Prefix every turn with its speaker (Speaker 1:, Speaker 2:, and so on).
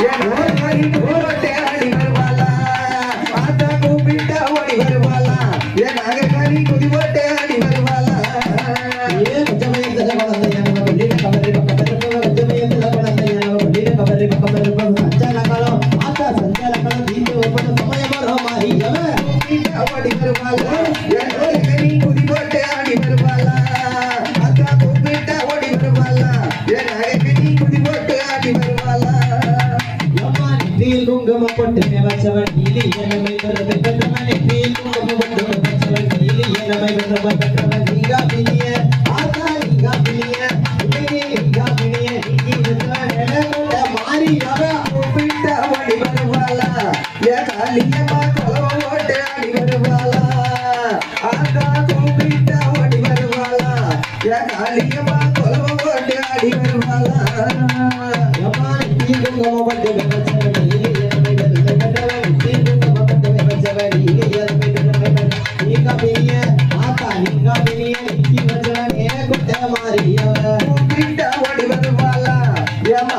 Speaker 1: போட்டு ஆடி வருவாளா ஆத்தா கூப்பிட்டா ஓடி வருவாளா என் நாகக்காரி குதி போட்டு ஆடி வருவாளா ஓடி வருவாளா என் நாகக்காரி குதி போட்டு ஆடி வருவாளா ஆத்தா கூப்பிட்டா ஓடி வருவாளா என் நாகக்காரி குதி போட்டு ஆடி வருவாளா
Speaker 2: குங்குமப்பட்டு வச்சவன் நீலி எனமை பெற்றவன் நீல் குங்குமப்பட்டு வச்சவன் நீலி எனமை பெற்றவன் நீங்கா பிணிய ஆத்தா நீங்கா பிணிய நீங்கா பிணிய நீங்க மாறி
Speaker 1: கூப்பிட்டா ஓடி வருவாளா என் காளியம்மா கொலவ ஓட்டு ஆடி வருவாளா ஆத்தா கூப்பிட்டா ஓடி வருவாளா என் காளியம்மா கொலவ ஓட்டு ஆடி வருவாளா
Speaker 2: குங்குமப்பட்டு வச்சவன்
Speaker 1: கூப்பிட்டா ஓடி வருவாளா என்